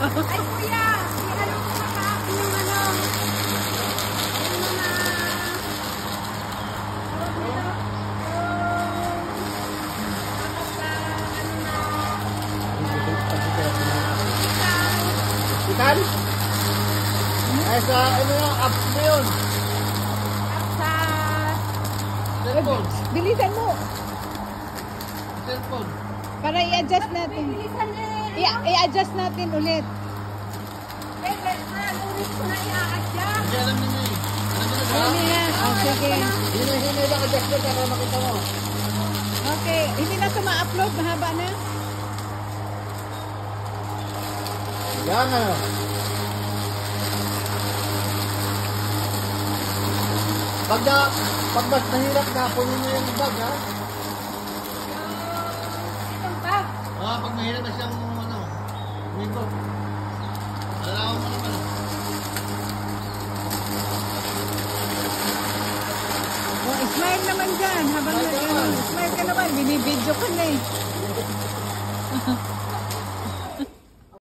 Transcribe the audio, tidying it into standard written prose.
Ay kuya, ano ko makakain yung ano? Ikan? Ay sa ano yung apps mo yun? Sa... Cellphone. Bilisan mo. Cellphone. Para i-adjust natin. Bilisan i-adjust natin ulit. Ulit ko na i-adjust. Hindi alam niyo eh. Ano yan? Oh, sige. Hini lang adjust mo para makita mo. Okay. Hindi na ito ma-upload. Mahaba na. Yan ano. Pag mas nahirap na, punin mo yung bag ha. Itong bag. Pag mahirap na siyang ano, umikot. Alalaman mo naman. Oh, smile naman dyan. Habang smile ka naman. Binibidyo ka na eh.